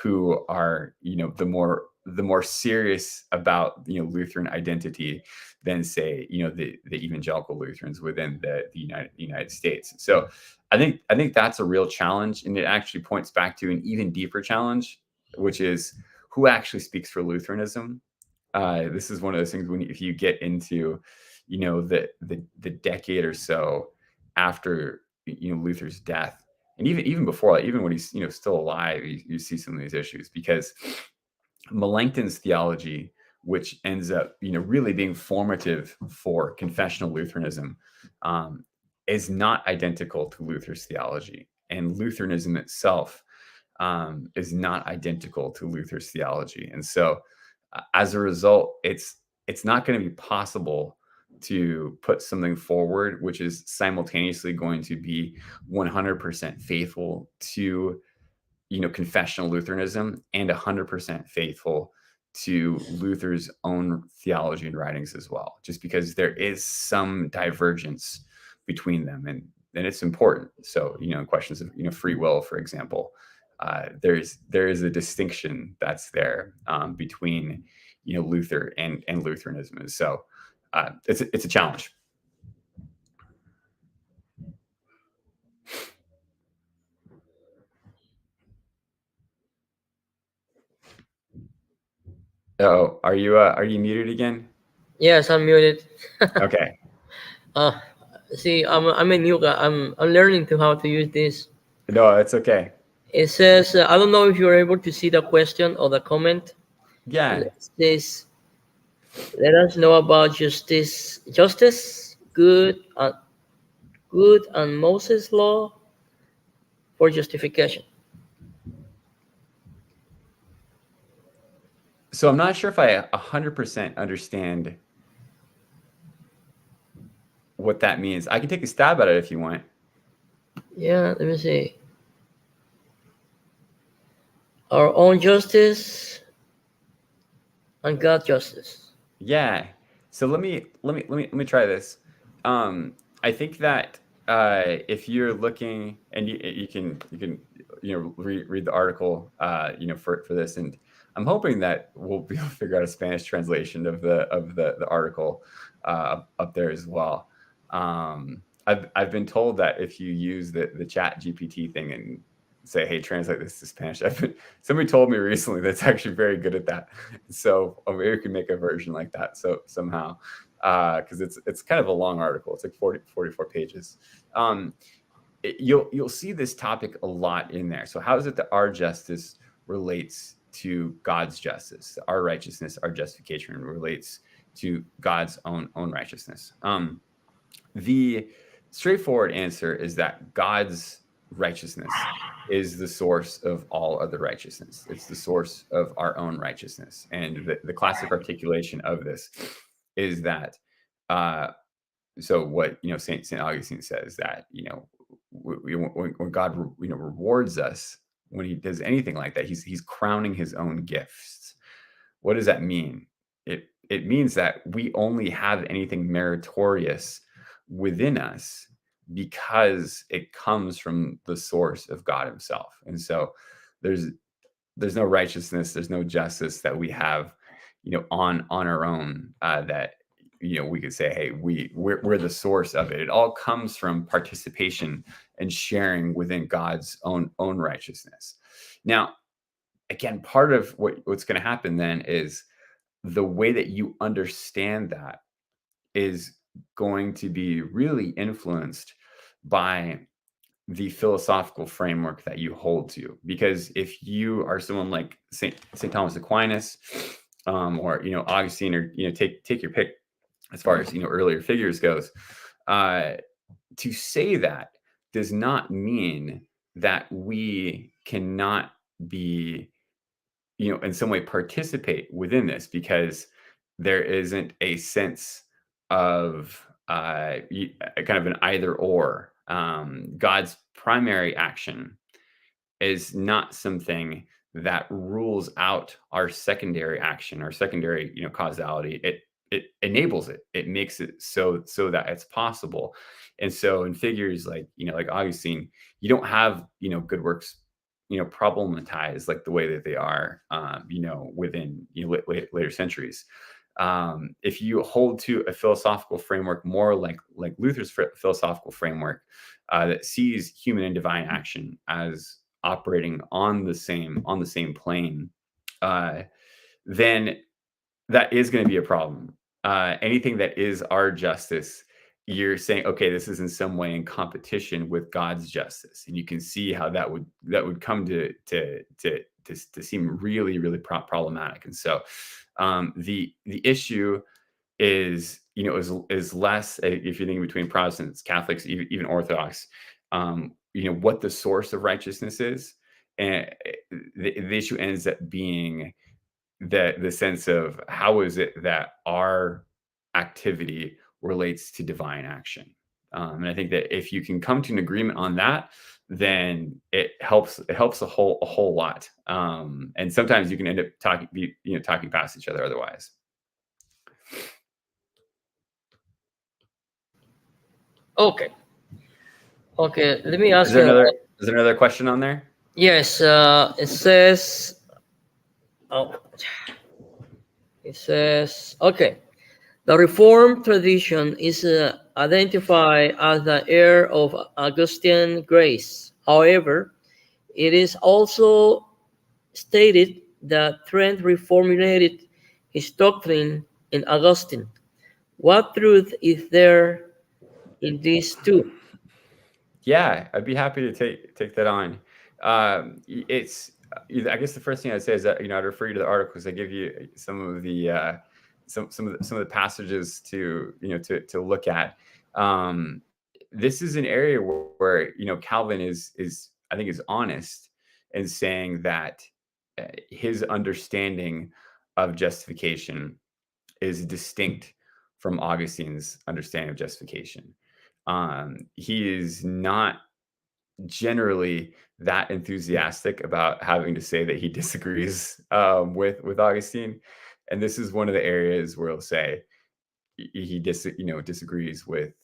B: who are the more serious about Lutheran identity than, say, the evangelical Lutherans within the United States. So I think that's a real challenge, and it actually points back to an even deeper challenge, which is who actually speaks for Lutheranism. This is one of those things if you get into the decade or so after Luther's death, and even before that, even when he's still alive, you see some of these issues, because Melanchthon's theology, which ends up really being formative for confessional Lutheranism, is not identical to Luther's theology, and Lutheranism itself is not identical to Luther's theology. And so as a result, it's not going to be possible to put something forward which is simultaneously going to be 100% faithful to confessional Lutheranism and 100% faithful to Luther's own theology and writings as well, just because there is some divergence between them, and it's important. So in questions of free will, for example, there is a distinction that's there between Luther and Lutheranism. And so it's a challenge. Oh, are you muted again?
A: Yes, I'm muted.
B: Okay.
A: See, I'm a new guy. I'm learning to how to use this.
B: No, it's okay.
A: It says, I don't know if you're able to see the question or the comment.
B: Yeah.
A: It says, let us know about justice, good and Moses' law for justification.
B: So I'm not sure if I 100% understand what that means. I can take a stab at it if you want.
A: Yeah, let me see. Our own justice and God's justice.
B: Yeah. So let me try this. I think that if you're looking, and you can read the article for this, and I'm hoping that we'll be able to figure out a Spanish translation of the article up there as well. I've been told that if you use the Chat GPT thing and say, hey, translate this to Spanish, somebody told me recently that's actually very good at that. So maybe we can make a version like that. So somehow, because it's kind of a long article. It's like 44 pages. You'll see this topic a lot in there. So how is it that our justice relates to God's justice? Our righteousness, our justification relates to God's own righteousness. The straightforward answer is that God's righteousness is the source of all other righteousness. It's the source of our own righteousness. And the classic articulation of this is that so what Saint Augustine says, that when God rewards us, when he does anything like that, he's crowning his own gifts. What does that mean? It means that we only have anything meritorious within us because it comes from the source of God himself. And so there's no righteousness, there's no justice that we have on our own that we could say, hey, we're the source of it. It all comes from participation and sharing within God's own righteousness. Now, again, part of what's going to happen then is the way that you understand that is going to be really influenced by the philosophical framework that you hold to. Because if you are someone like Saint Thomas Aquinas, or Augustine, or take your pick as far as earlier figures goes, to say that does not mean that we cannot be in some way participate within this, because there isn't a sense of kind of an either or. God's primary action is not something that rules out our secondary action, our secondary causality. It enables it. It makes it so that it's possible. And so in figures like Augustine, you don't have good works problematized like the way that they are within later centuries. If you hold to a philosophical framework more like Luther's philosophical framework, that sees human and divine action as operating on the same plane, then that is going to be a problem. Anything that is our justice, you're saying, okay, this is in some way in competition with God's justice, and you can see how that would come to seem really, really problematic. And so, the issue is is less, if you're thinking between Protestants, Catholics, even Orthodox, what the source of righteousness is, and the issue ends up being the sense of how is it that our activity relates to divine action. And I think that if you can come to an agreement on that, then it helps a whole lot. And sometimes you can end up talking past each other otherwise.
A: Okay. Okay. Let me ask
B: Is there
A: you.
B: another question on there?
A: Yes. It says. Oh. It says. Okay. The Reformed tradition is identified as the heir of Augustine grace. However, it is also stated that Trent reformulated his doctrine in Augustine. What truth is there in these two?
B: Yeah, I'd be happy to take that on. It's I guess the first thing I'd say is that I'd refer you to the articles. I give you some of the some of the passages to to look at. This is an area where Calvin is I think is honest in saying that his understanding of justification is distinct from Augustine's understanding of justification. He is not generally that enthusiastic about having to say that he disagrees with Augustine, and this is one of the areas where he'll say he disagrees with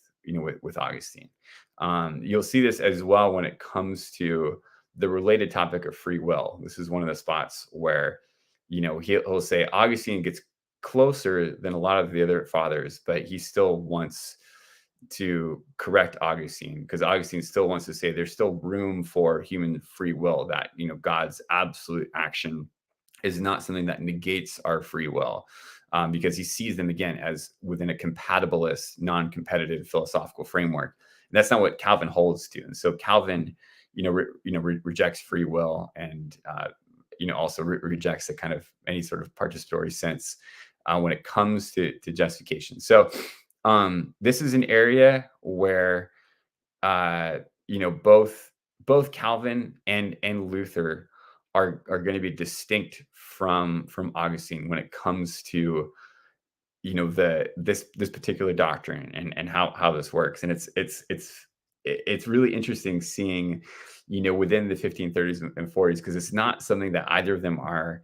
B: with Augustine. You'll see this as well when it comes to the related topic of free will. This is one of the spots where he'll say Augustine gets closer than a lot of the other fathers, but he still wants to correct Augustine, because Augustine still wants to say there's still room for human free will, that God's absolute action is not something that negates our free will, because he sees them again as within a compatibilist, non-competitive philosophical framework. And that's not what Calvin holds to. And so Calvin rejects free will, and also rejects the kind of any sort of participatory sense when it comes to justification. So this is an area where both Calvin and Luther are going to be distinct from Augustine when it comes to this particular doctrine and how this works. And it's really interesting seeing within the 1530s and 40s, because it's not something that either of them are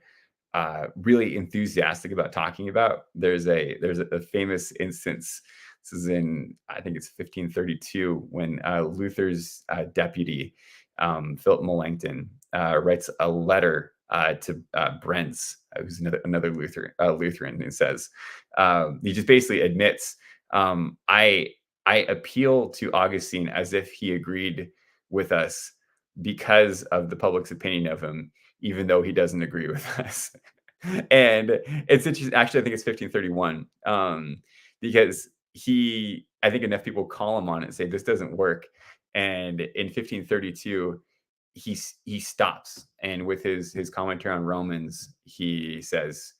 B: really enthusiastic about talking about. There's a famous instance. This is in, I think it's 1532, when Luther's deputy, Philip Melanchthon, writes a letter to Brentz, who's another Lutheran, and says, he just basically admits, I appeal to Augustine as if he agreed with us because of the public's opinion of him, even though he doesn't agree with us. And it's interesting. Actually, I think it's 1531, because I think enough people call him on it and say this doesn't work. And in 1532, he stops, and with his commentary on Romans, he says,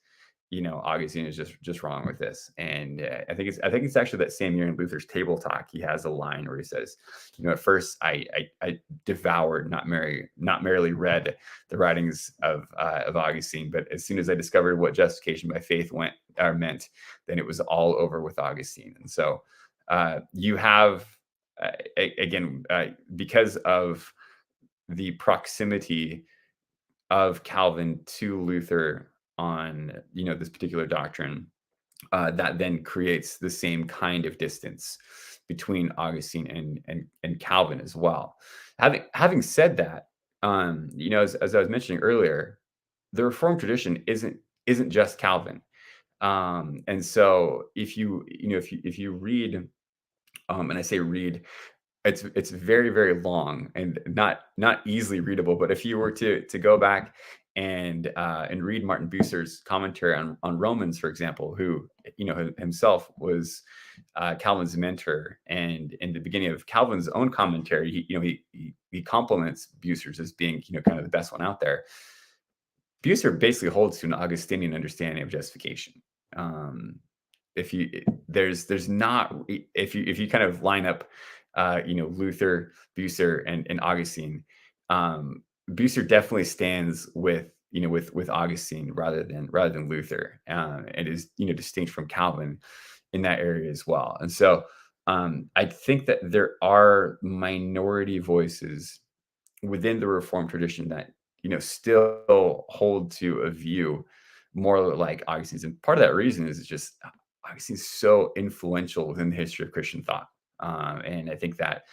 B: Augustine is just wrong with this. And I think it's actually that same year in Luther's Table Talk, he has a line where he says, at first I devoured, not merely read the writings of Augustine, but as soon as I discovered what justification by faith meant, then it was all over with Augustine. And so you have again, because of the proximity of Calvin to Luther on this particular doctrine, that then creates the same kind of distance between Augustine and Calvin as well. Having said that, as I was mentioning earlier, the Reformed tradition isn't just Calvin, and so if you read, and I say read, it's very, very long and not easily readable. But if you were to go back and read Martin Bucer's commentary on Romans, for example, who himself was Calvin's mentor, and in the beginning of Calvin's own commentary, he compliments Bucer's as being kind of the best one out there. Bucer basically holds to an Augustinian understanding of justification. If you kind of line up Luther, Bucer, and Augustine, Bucer definitely stands with Augustine rather than Luther, and is distinct from Calvin in that area as well. And so I think that there are minority voices within the Reformed tradition that still hold to a view more like Augustine's, and part of that reason is just Augustine's so influential within the history of Christian thought. And I think that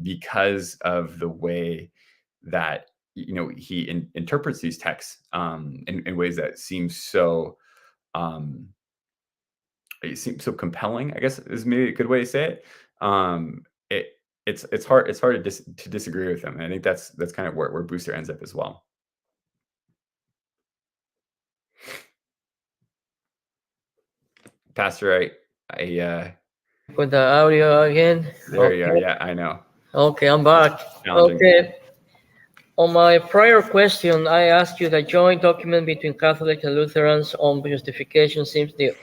B: because of the way that he interprets these texts in ways that seem so compelling, I guess is maybe a good way to say it. It's hard to disagree with him. And I think that's kind of where Bucer ends up as well. Pastor, I
A: Put the audio again.
B: there you are. Yeah, I know.
A: Okay, I'm back. Okay. On my prior question, I asked you the joint document between Catholics and Lutherans on justification seems to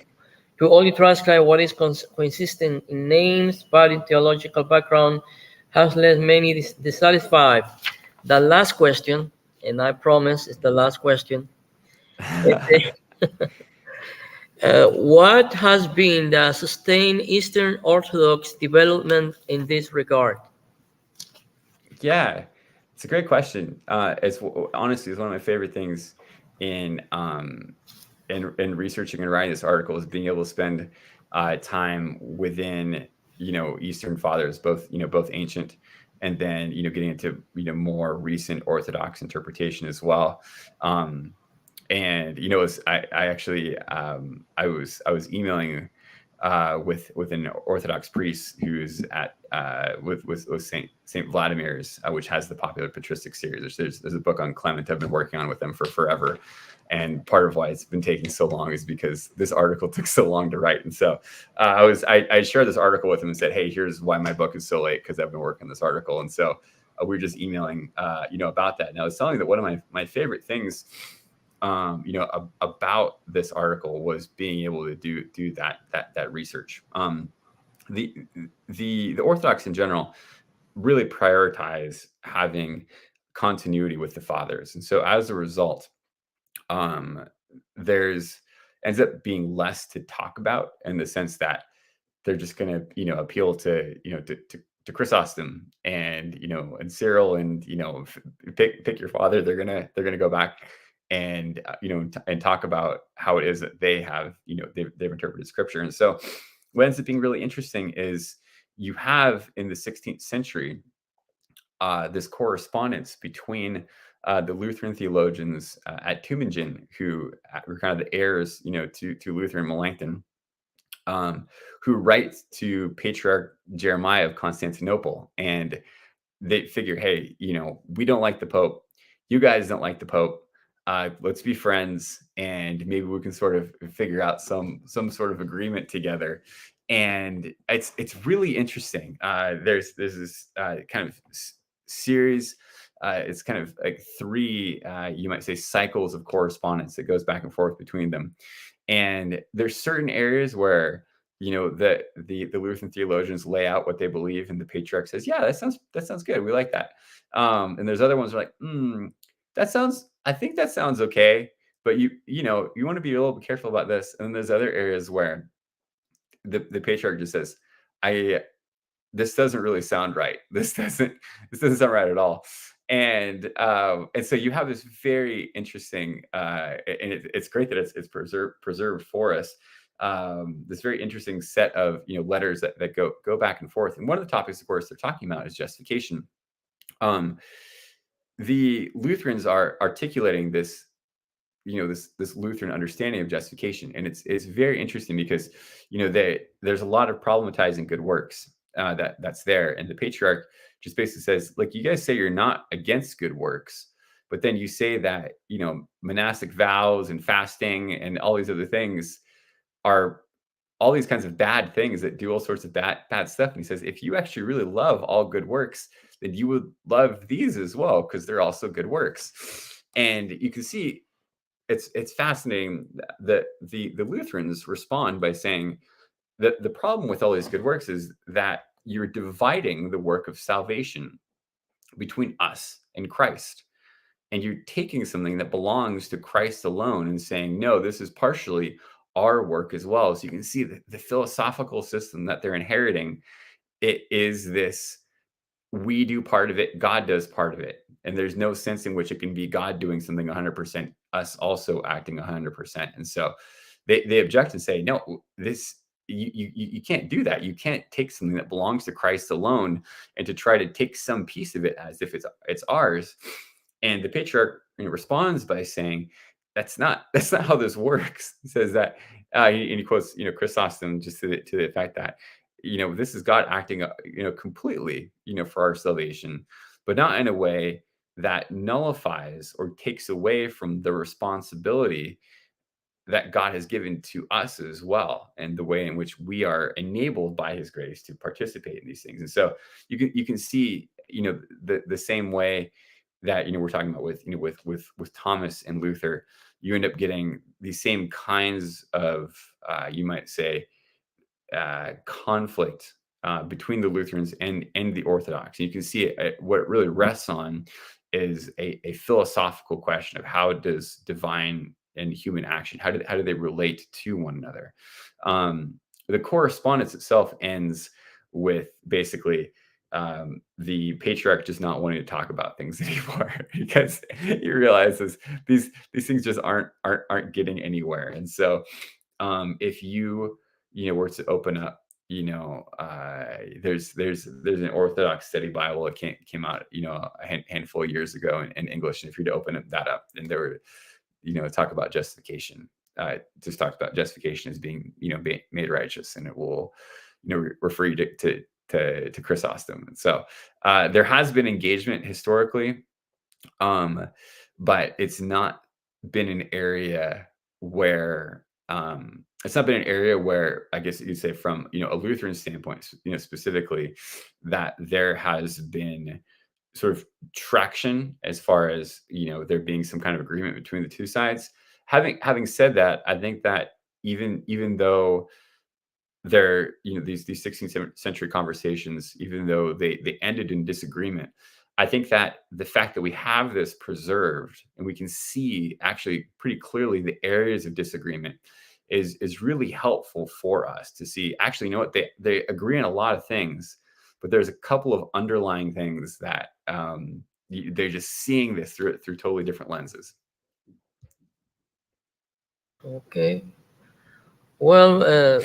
A: only transcribe what is consistent in names, but in theological background has left many dissatisfied. The last question, and I promise it's the last question. What has been the sustained Eastern Orthodox development in this regard?
B: Yeah, it's a great question. It's honestly, it's one of my favorite things in researching and writing this article, is being able to spend time within Eastern Fathers, both ancient, and then getting into more recent Orthodox interpretation as well. And I actually I was emailing with an Orthodox priest who's at with Saint Vladimir's, which has the popular patristics series. There's a book on Clement I've been working on with them for forever, and part of why it's been taking so long is because this article took so long to write. And so I shared this article with him and said, hey, here's why my book is so late, because I've been working on this article. And so we were just emailing about that. And I was telling you that one of my favorite things about this article was being able to do that research. The Orthodox in general really prioritize having continuity with the fathers, and so as a result, there's ends up being less to talk about, in the sense that they're just going to appeal to to Chrysostom and and Cyril, and pick your father. They're gonna go back and and talk about how it is that they have they've interpreted scripture. And so what ends up being really interesting is you have in the 16th century this correspondence between the Lutheran theologians at Tübingen, who were kind of the heirs, to Luther and Melanchthon, who write to Patriarch Jeremiah of Constantinople, and they figure, hey, we don't like the Pope, you guys don't like the Pope. Let's be friends, and maybe we can sort of figure out some sort of agreement together. And it's really interesting. There's this kind of series. It's kind of like three, you might say, cycles of correspondence that goes back and forth between them. And there's certain areas where the Lutheran theologians lay out what they believe, and the patriarch says, yeah, that sounds good, we like that. And there's other ones that are like, I think that sounds okay, but you want to be a little bit careful about this. And then there's other areas where the patriarch just says, this doesn't really sound right. This doesn't sound right at all. And so you have this very interesting, and it's great that it's preserved for us. This very interesting set of letters that go back and forth. And one of the topics, of course, they're talking about is justification. The Lutherans are articulating this this Lutheran understanding of justification, and it's very interesting because there's a lot of problematizing good works that's there, and the patriarch just basically says, like, you guys say you're not against good works, but then you say that monastic vows and fasting and all these other things are all these kinds of bad things that do all sorts of bad stuff. And he says, if you actually really love all good works, then you would love these as well, because they're also good works. And you can see it's fascinating that the Lutherans respond by saying that the problem with all these good works is that you're dividing the work of salvation between us and Christ. And you're taking something that belongs to Christ alone and saying, no, this is partially our work as well. So you can see the philosophical system that they're inheriting. It is this: we do part of it, God does part of it. And there's no sense in which it can be God doing something 100%, us also acting 100%. And so they object and say, no, this you can't do that. You can't take something that belongs to Christ alone and to try to take some piece of it as if it's ours. And the patriarch responds by saying, that's not how this works. He says that, and he quotes Chrysostom, just to the fact that this is God acting completely for our salvation, but not in a way that nullifies or takes away from the responsibility that God has given to us as well, and the way in which we are enabled by His grace to participate in these things. And so you can see the same way that we're talking about with Thomas and Luther. You end up getting these same kinds of you might say conflict between the Lutherans and the Orthodox. And you can see what it really rests on is a philosophical question of how does divine and human action, how do they relate to one another? The correspondence itself ends with basically the patriarch just not wanting to talk about things anymore, because he realizes these things just aren't getting anywhere. And so if you were to open up, there's an Orthodox study Bible that came out a handful of years ago in English, and if you're to open that up, and there were talk about justification, just talks about justification as being made righteous, and it will refer you to Chrysostom. And so there has been engagement historically, but it's not been an area where I guess you'd say from a Lutheran standpoint, specifically, that there has been sort of traction as far as there being some kind of agreement between the two sides. Having said that, I think that even though they're these 16th century conversations, even though they ended in disagreement, I think that the fact that we have this preserved and we can see actually pretty clearly the areas of disagreement is really helpful for us to see, actually, what, they agree on a lot of things, but there's a couple of underlying things that they're just seeing this through totally different lenses.
A: Okay. Well,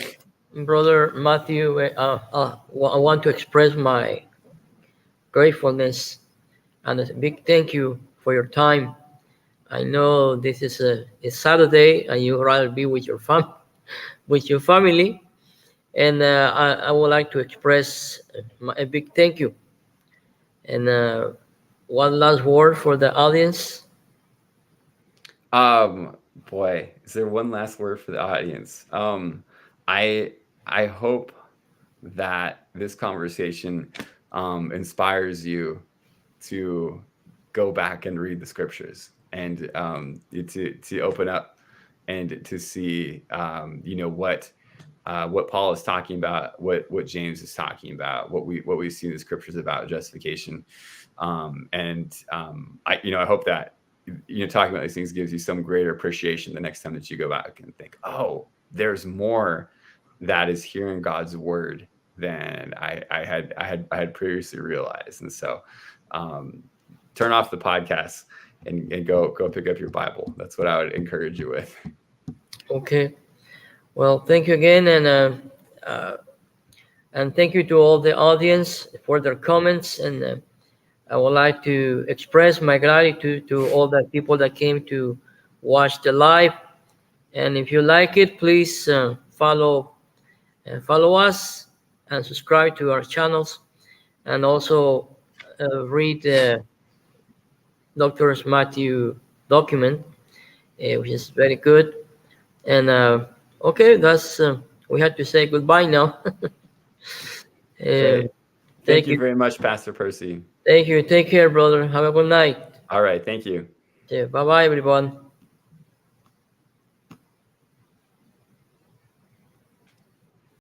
A: Brother Matthew, I want to express my gratefulness and a big thank you for your time. I know this is a Saturday, and you rather be with your family. And I would like to express a big thank you. And one last word for the audience.
B: Boy, is there one last word for the audience? I I hope that this conversation inspires you to go back and read the scriptures, and to open up and to see what Paul is talking about, what James is talking about, what we see in the scriptures about justification, I hope that talking about these things gives you some greater appreciation the next time that you go back and think, oh, there's more that is here in God's word than I had previously realized. And so turn off the podcast and go pick up your Bible. That's what I would encourage you with.
A: Okay. Well, thank you again, and thank you to all the audience for their comments. And I would like to express my gratitude to all the people that came to watch the live. And if you like it, please follow us and subscribe to our channels, and also read Dr. Matthew document, which is very good. And okay, that's we have to say goodbye now.
B: Great.
A: Thank
B: Thank you
A: you.
B: very much, Pastor Percy.
A: Thank you. Take care, brother. Have a good night.
B: All right. Thank you.
A: Bye bye, everyone.